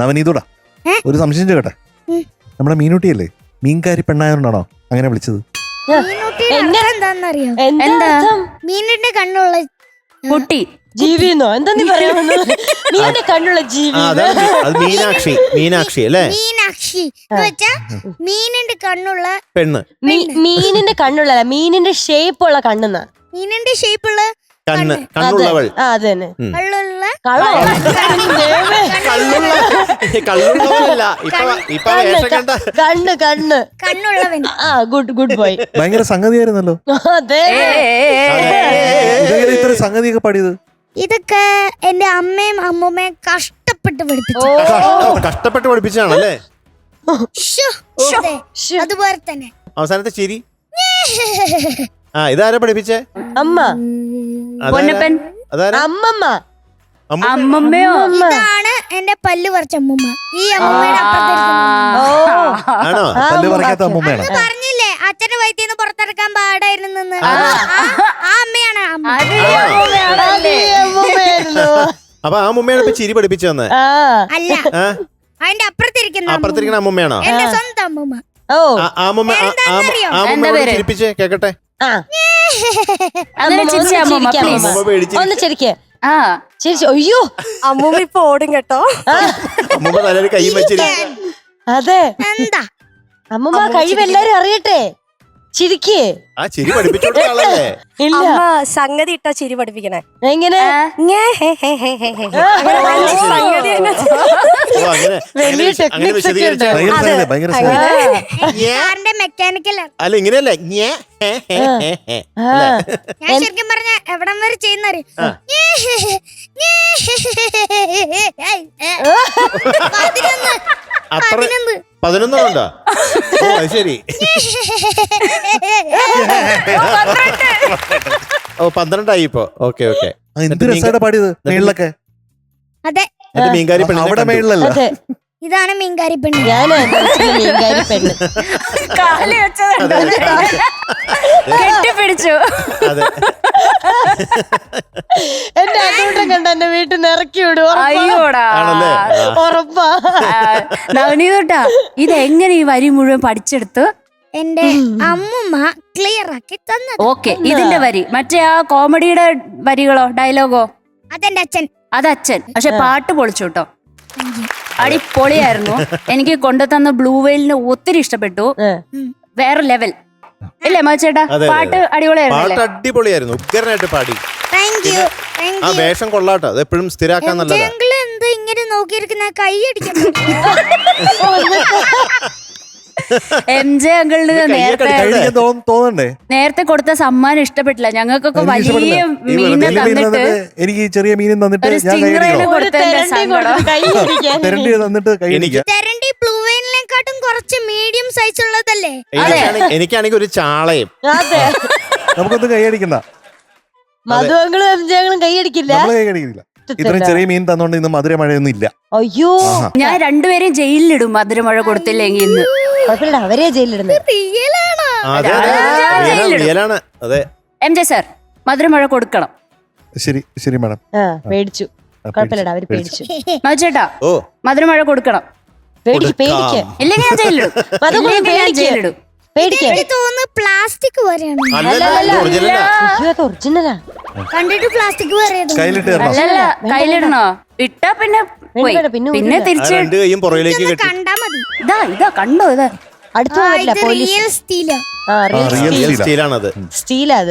നവനീതൂടാ ഒരു സംശയം ചോട്ടെ, നമ്മുടെ മീനുട്ടിയല്ലേ മീൻകാരി പെണ്ണായോണ്ടാണോ അങ്ങനെ വിളിച്ചത്? എന്താന്നറിയോ? എന്താ മീനിന്റെ കണ്ണുള്ള കുട്ടി ജീവിന്നോ എന്താ നീ പറയാ? മീനിന്റെ കണ്ണുള്ള ജീവി മീനാക്ഷി. മീനാക്ഷി അല്ലേ? മീനാക്ഷി എന്ന് വെച്ചാ മീനിന്റെ കണ്ണുള്ള പെണ്ണ്. മീനിന്റെ കണ്ണുള്ള മീനിന്റെ ഷേപ്പുള്ള കണ്ണെന്നാ. മീനിന്റെ ഷേപ്പുള്ള കണ്ണ്. കണ്ണുള്ളവൾ. അത് തന്നെ. കള്ളുള്ള കള്ളുള്ളവളല്ല. ഇപ്പൊ വേഷം കണ്ട കണ്ണ് കണ്ണ് കണ്ണുള്ളവൻ. ആ ഗുഡ് ഗുഡ് ബോയ്. ഭയങ്കര സംഗതിയായിരുന്നല്ലോ. അതെ. ഇതെങ്ങനെ ഇത്ര സംഗതിയൊക്കെ പാടിയത്? ഇതൊക്കെ എന്റെ അമ്മയും അമ്മൂമ്മയും കഷ്ടപ്പെട്ട് പഠിപ്പിച്ചു. കഷ്ടപ്പെട്ട് പഠിപ്പിച്ചാണല്ലേ? അതുപോലെ തന്നെ അവസാനത്തെ ചിരി. ഇതാരാ പഠിപ്പിച്ചേ? അമ്മ. പൊന്നപ്പൻ. അമ്മമ്മ. അമ്മമ്മയോ? ഇതാണ് എന്റെ പല്ല് പറിച്ച അമ്മൂമ്മ. ഈ അമ്മൂമ്മയുടെ ആണോ? പല്ല് പറിക്കാത്ത അമ്മൂമ്മയാണോ? പറഞ്ഞില്ലേ അച്ഛന്റെ വയറ്റിന്ന് പുറത്തിറക്കാൻ പാടായിരുന്നു. ആ അമ്മയാണ് അപ്പൊ ആ അമ്മൂമ്മയാണ് ഇപ്പൊ ചിരി പഠിപ്പിച്ചു തന്നെ? അല്ല, അതിന്റെ അപ്പുറത്തിരിക്കുന്ന അമ്മൂമ്മയാണോ? എന്റെ സ്വന്തം അമ്മൂമ്മ. ആ അമ്മൂമ്മ ചിരിപ്പിച്ചേ കേക്കട്ടെ. ഒന്ന് ചിരിക്കേ. അയ്യോ അമ്മൂമ്മ ഇപ്പൊ ഓടും കേട്ടോ. അമ്മൂമ്മ നല്ലൊരു കൈ വെച്ചിരി. അതെ, എന്താ അമ്മമ്മ കഴിവ് എല്ലാരും അറിയട്ടെ. ചിരിക്കേ. ആ ചിരി പഠിപ്പിച്ചോളല്ലേ? ഇല്ല, സംഗതി ഇട്ടാ ചിരി പഠിപ്പിക്കണേ. എങ്ങനെ? വലിയ ടെക്നിക്സ് ഒക്കെ ഉണ്ട്. കാറിന്റെ മെക്കാനിക്കൽ. അല്ല ഇങ്ങനെയല്ലേ? ഞാൻ ശരിക്കും പറഞ്ഞ എവിടം വരെ ചെയ്യുന്നറിയ 11 ശരി. 12 ഇപ്പൊ. Okay okay. എന്ത് രസമായിട്ട് പാടിയത് മേളിലൊക്കെ. അതെ, മീൻകാരി അവിടെ മേളിലല്ല, ഇതാണ് മീൻകാരി പെണ്ണ്. ഞാന് മീൻകാരി പെണ്ണ്. കാല് കെട്ടിപ്പിടിച്ചു. എന്റെ അക്കൗണ്ടും കണ്ട എന്റെ വീട്ടിൽ നിന്ന് ഇറക്കി വിടും. അയ്യോടാ, ഉറപ്പാ. നവനീതോട്ടാ, ഇതെങ്ങനെ ഈ വരി മുഴുവൻ പഠിച്ചെടുത്ത്? എന്റെ അമ്മൂമ്മ ക്ലിയർ ആക്കി തന്നത്. ഓക്കെ, ഇതിന്റെ വരി. മറ്റേ ആ കോമഡിയുടെ വരികളോ ഡയലോഗോ? അതെന്റെ അച്ഛൻ. അത് അച്ഛൻ. പക്ഷെ പാട്ട് പൊളിച്ചു കേട്ടോ, അടിപൊളിയായിരുന്നു. എനിക്ക് കൊണ്ടുതന്ന ബ്ലൂ വെയിലിന് ഒത്തിരി ഇഷ്ടപ്പെട്ടു. വേറെ ലെവൽ ഇല്ലേ മച്ചേട്ടാ? പാട്ട് അടിപൊളിയായിരുന്നു. അടിപൊളിയായിരുന്നു, ഉഗ്രനായിട്ട് പാടി. ആ വേഷം കൊള്ളാട്ടോ, അത് എപ്പോഴും സ്ഥിരാക്കാൻ നല്ലതാ. എന്താ ഇങ്ങനെ നോക്കിയിരിക്കുന്ന? കൈ അടിക്കണം. MJ അങ്കിളിന് നേരത്തെ കൊടുത്ത സമ്മാനം ഇഷ്ടപ്പെട്ടില്ല. ഞങ്ങൾക്കൊക്കെ വലിയ മീനെ തന്നിട്ട്, എനിക്ക് ചെറിയ മീനും തന്നിട്ട് കുറച്ച് മീഡിയം സൈസ് ഉള്ളതല്ലേ? എനിക്കാണെങ്കിൽ ഒരു ചാളയും. നമുക്കൊന്നും കൈയടിക്കണ്ട. മധുവങ്ങളും എംജങ്ങളും കൈയടിക്കില്ല. ഇത്രയും ചെറിയ മീൻ തന്നോണ്ട് ഇന്ന് മധുര മഴയൊന്നും ഇല്ല. അയ്യോ, ഞാൻ രണ്ടുപേരെയും ജയിലിലിടും മധുരമഴ കൊടുത്തില്ലെങ്കിൽ ഇന്ന്. അവരെ ജയിലിടുന്നത്. MJ സർ, മധുരമഴ കൊടുക്കണം. ശരി ശരി മാഡം. പേടിച്ചു, കുഴപ്പമില്ലടാ, അവര് പേടിച്ചു. മധുചേട്ടാ, മധുരമഴ കൊടുക്കണം. ഇല്ലെങ്കിൽ ഞാൻ ജയിലിടും. പ്ലാസ്റ്റിക് ഒറിജിനലാ കണ്ടിട്ട് പ്ലാസ്റ്റിക് അല്ലല്ല, കയ്യിലിടണോ? ഇട്ടാ പിന്നെ പിന്നെ തിരിച്ച് കണ്ടാ മതി. ഇതാ കണ്ടോ? ഇതാ അടുത്ത് റിയൽ സ്റ്റീലാ. സ്റ്റീലാ അത്.